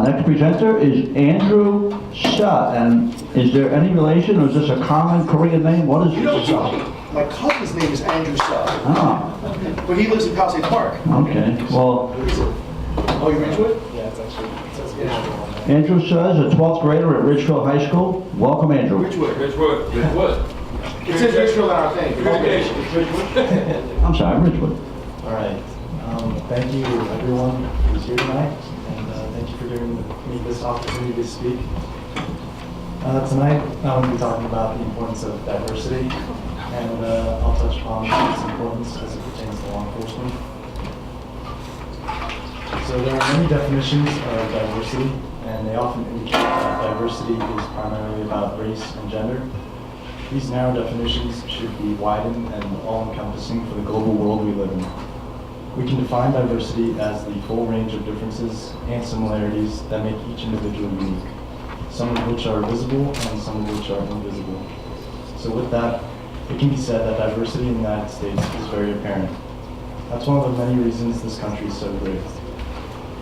Next presenter is Andrew Shah. And is there any relation, or is this a common Korean name? What is You know, this? my cousin's name is Andrew Shaw, Ah, but he lives in Palisade Park. okay. Well, Oh, you're Ridgewood? Andrew Shah is a 12th grader at Ridgefield High School. Welcome, Andrew. Ridgewood. Ridgewood. It says Ridgefield on our thing. I'm sorry, Ridgewood. All right. Thank you, everyone who's here tonight, and thank you for giving me this opportunity to speak. Tonight, I'm going to be talking about the importance of diversity, and I'll touch upon its importance as it pertains to law enforcement. So there are many definitions of diversity, and they often indicate that diversity is primarily about race and gender. These narrow definitions should be widened and all-encompassing for the global world we live in. We can define diversity as the full range of differences and similarities that make each individual unique, some of which are visible and some of which are invisible. So with that, it can be said that diversity in the United States is very apparent. That's one of the many reasons this country is so great.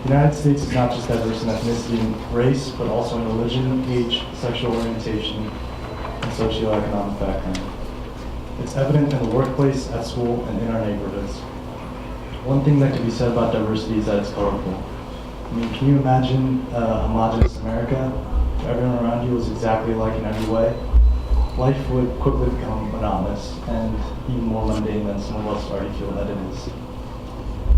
The United States is not just diverse in ethnicity and race, but also in religion, age, sexual orientation, and socioeconomic background. It's evident in the workplace, at school, and in our neighborhoods. One thing that can be said about diversity is that it's colorful. I mean, can you imagine a homogeneous America where everyone around you was exactly alike in every way? Life would quickly become monotonous and even more mundane than some of us already feel that it is.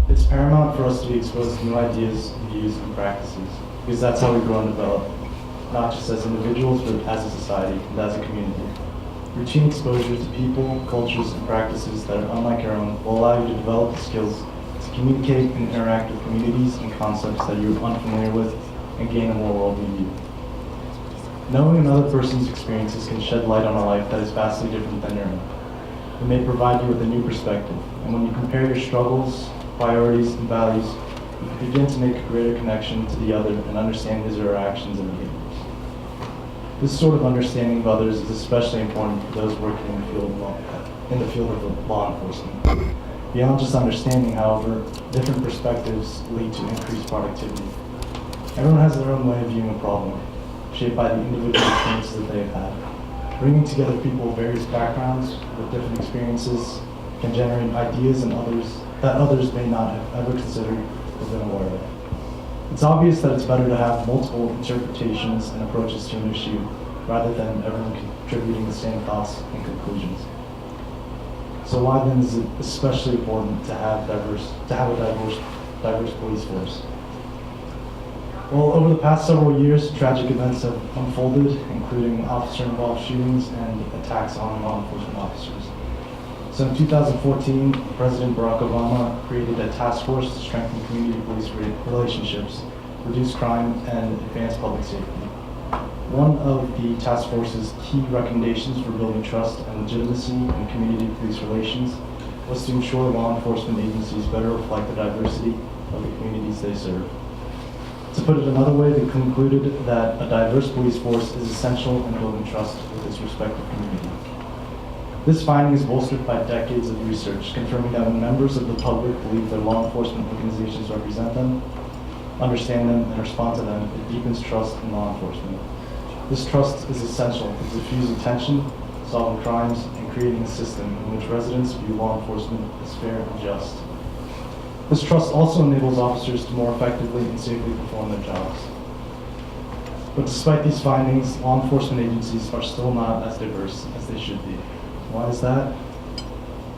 It's paramount for us to be exposed to new ideas, views, and practices, because that's how we grow and develop, not just as individuals, but as a society and as a community. Routine exposure to people, cultures, and practices that are unlike your own will allow you to develop the skills to communicate and interact with communities and concepts that you're unfamiliar with and gain a more worldview view. Knowing another person's experiences can shed light on a life that is vastly different than your own. It may provide you with a new perspective, and when you compare your struggles, priorities, and values, you can begin to make a greater connection to the other and understand his or her actions and behaviors. This sort of understanding of others is especially important for those working in the field of law enforcement. Beyond just understanding, however, different perspectives lead to increased productivity. Everyone has their own way of viewing a problem, shaped by the individual experiences that they've had. Bringing together people of various backgrounds with different experiences can generate ideas and others may not have ever considered or been aware of. It's obvious that it's better to have multiple interpretations and approaches to an issue rather than everyone contributing the same thoughts and conclusions. So why then is it especially important to have a diverse police force? Well, over the past several years, tragic events have unfolded, including officer-involved shootings and attacks on law enforcement officers. So in 2014, President Barack Obama created a task force to strengthen community police relationships, reduce crime, and advance public safety. One of the task force's key recommendations for building trust and legitimacy in community police relations was to ensure law enforcement agencies better reflect the diversity of the communities they serve. To put it another way, they concluded that a diverse police force is essential in building trust with its respective community. This finding is bolstered by decades of research confirming that when members of the public believe their law enforcement organizations represent them, understand them, and respond to them, it deepens trust in law enforcement. This trust is essential to diffusing tension, solving crimes, and creating a system in which residents view law enforcement as fair and just. This trust also enables officers to more effectively and safely perform their jobs. But despite these findings, law enforcement agencies are still not as diverse as they should be. Why is that?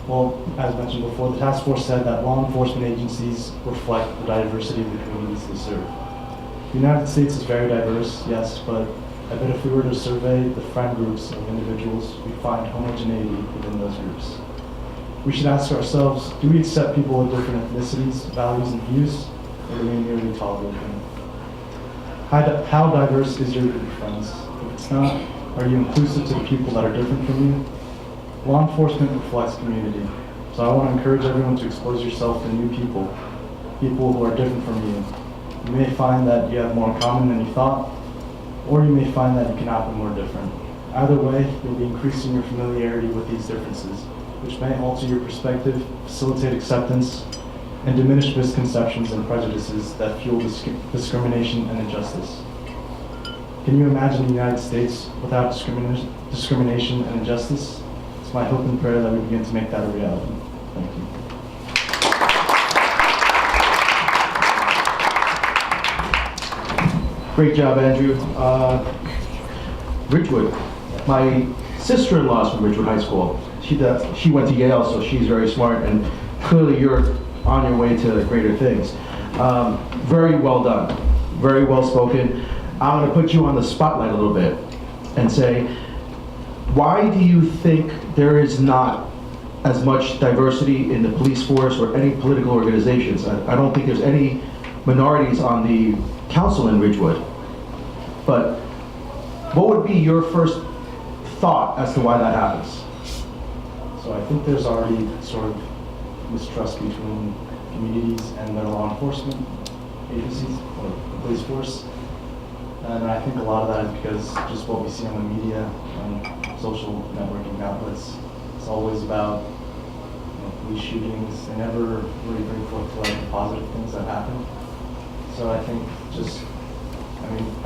Well, as mentioned before, the task force said that law enforcement agencies reflect the diversity of the communities they serve. The United States is very diverse, yes, but I bet if we were to survey the friend groups of individuals, we'd find homogeneity within those groups. We should ask ourselves, do we accept people of different ethnicities, values, and views, or do we merely tolerate them? How diverse is your group of friends? If it's not, are you inclusive to the people that are different from you? Law enforcement reflects community, so I want to encourage everyone to expose yourself to new people who are different from you. You may find that you have more in common than you thought, or you may find that you cannot be more different. Either way, you'll be increasing your familiarity with these differences, which may alter your perspective, facilitate acceptance, and diminish misconceptions and prejudices that fuel discrimination and injustice. Can you imagine the United States without discrimination and injustice? It's my hope and prayer that we begin to make that a reality. Thank you. Great job, Andrew. Ridgewood. My sister-in-law is from Ridgewood High School. She went to Yale, so she's very smart, and clearly you're on your way to greater things. Very well done. Very well spoken. I'm going to put you on the spotlight a little bit and say, why do you think there is not as much diversity in the police force or any political organizations? I don't think there's any minorities on the council in Ridgewood. But what would be your first thought as to why that happens? So I think there's already sort of mistrust between communities and their law enforcement agencies or the police force. And I think a lot of that is because just what we see on the media and social networking outlets. It's always about police shootings. They never really bring forth like the positive things that happen. So I think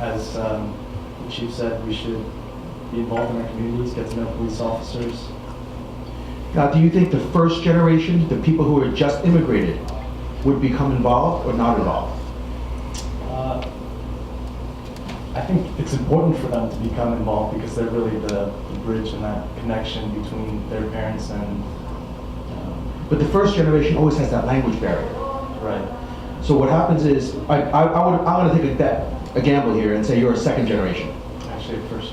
as the chief said, we should be involved in our communities, get to know police officers. Now, do you think the first generation, the people who are just immigrated, would become involved or not involved? I think it's important for them to become involved because they're really the bridge and that connection between their parents and... But the first generation always has that language barrier. Right. So what happens is, I'm going to take a gamble here and say you're a second generation. Actually, first.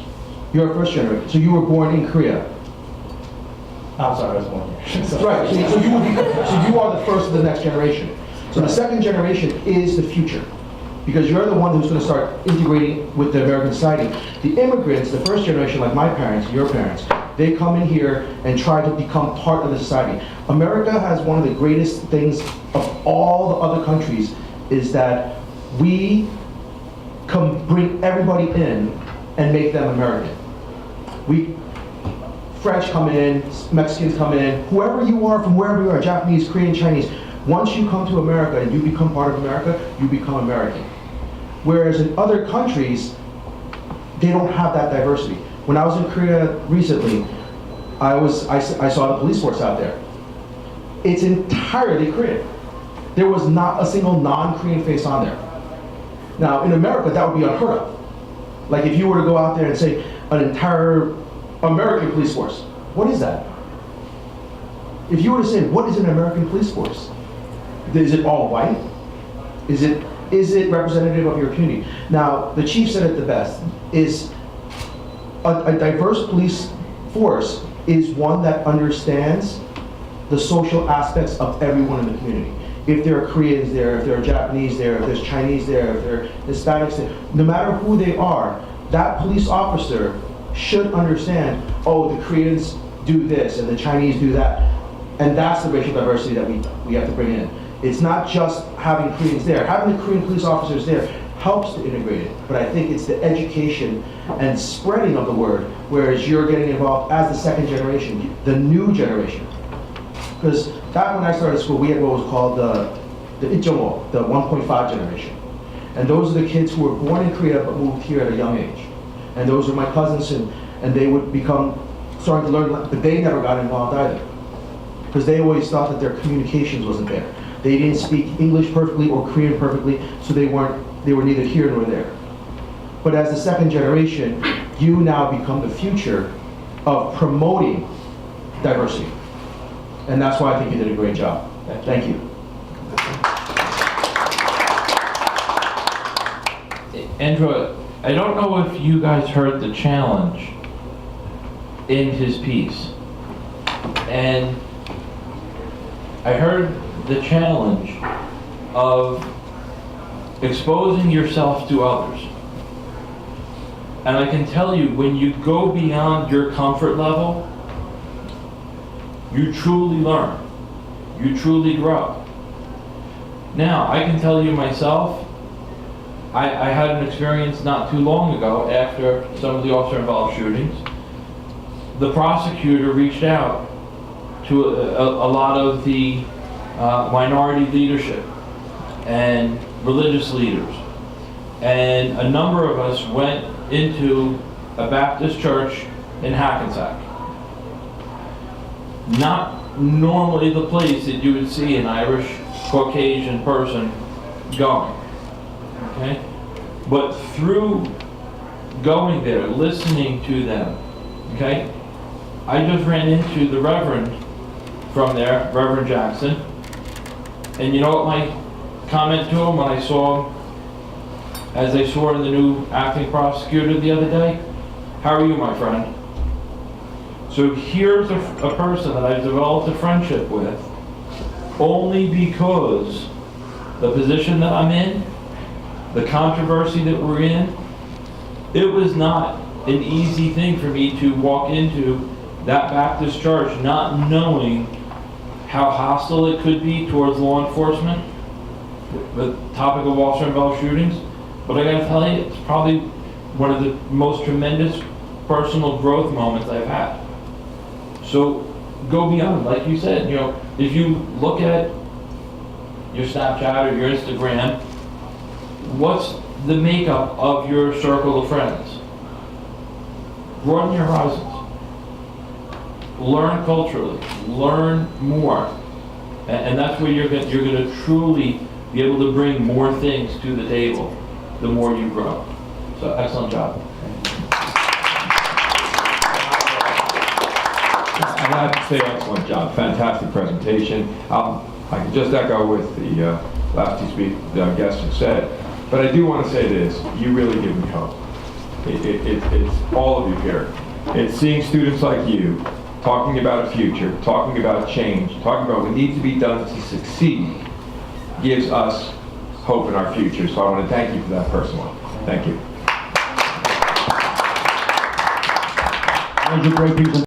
You're a first generation. So you were born in Korea. I'm sorry, I was born here. Right. So you are the first of the next generation. So the second generation is the future, because you're the one who's going to start integrating with the American society. The immigrants, the first generation, like my parents, your parents, they come in here and try to become part of the society. America has one of the greatest things of all the other countries is that we bring everybody in and make them American. French come in, Mexicans come in, whoever you are, from wherever you are, Japanese, Korean, Chinese, once you come to America and you become part of America, you become American. Whereas in other countries, they don't have that diversity. When I was in Korea recently, I saw the police force out there. It's entirely Korean. There was not a single non-Korean face on there. Now, in America, that would be unheard of. Like if you were to go out there and say an entire American police force, what is that? If you were to say, what is an American police force? Is it all white? Is it representative of your community? Now, the chief said it the best, is a diverse police force is one that understands the social aspects of everyone in the community. If there are Koreans there, if there are Japanese there, if there's Chinese there, if there are Hispanics there, no matter who they are, that police officer should understand, oh, the Koreans do this and the Chinese do that. And that's the racial diversity that we have to bring in. It's not just having Koreans there. Having the Korean police officers there helps to integrate it, but I think it's the education and spreading of the word, whereas you're getting involved as the second generation, the new generation. Because back when I started school, we had what was called the 1.5 generation. And those are the kids who were born in Korea but moved here at a young age. And those are my cousins, and they would starting to learn, but they never got involved either. Because they always thought that their communications wasn't there. They didn't speak English perfectly or Korean perfectly, so they were neither here nor there. But as the second generation, you now become the future of promoting diversity. And that's why I think you did a great job. Thank you. Andrew, I don't know if you guys heard the challenge in his piece. And I heard the challenge of exposing yourself to others. And I can tell you, when you go beyond your comfort level, you truly learn. You truly grow. Now, I can tell you myself, I had an experience not too long ago after some of the officer-involved shootings. The prosecutor reached out to a lot of the minority leadership and religious leaders. And a number of us went into a Baptist church in Hackensack. Not normally the place that you would see an Irish Caucasian person going, okay? But through going there, listening to them, okay? I just ran into the Reverend from there, Reverend Jackson, and you know what my comment to him when I saw him, as I saw in the new acting prosecutor the other day? How are you, my friend? So here's a person that I've developed a friendship with only because the position that I'm in, the controversy that we're in, it was not an easy thing for me to walk into that Baptist church not knowing how hostile it could be towards law enforcement, the topic of Officer and Bell shootings. But I gotta tell you, it's probably one of the most tremendous personal growth moments I've had. So go beyond, like you said, you know, if you look at your Snapchat or your Instagram, what's the makeup of your circle of friends? Broaden your horizons. Learn culturally, learn more. And that's where you're gonna truly be able to bring more things to the table the more you grow. So excellent job. I have to say, excellent job, fantastic presentation. I can just echo with the last two guests have said, but I do want to say this, you really give me hope. It's all of you here. It's seeing students like you talking about a future, talking about change, talking about what needs to be done to succeed, gives us hope in our future. So I want to thank you for that personally. Thank you. Those are great people.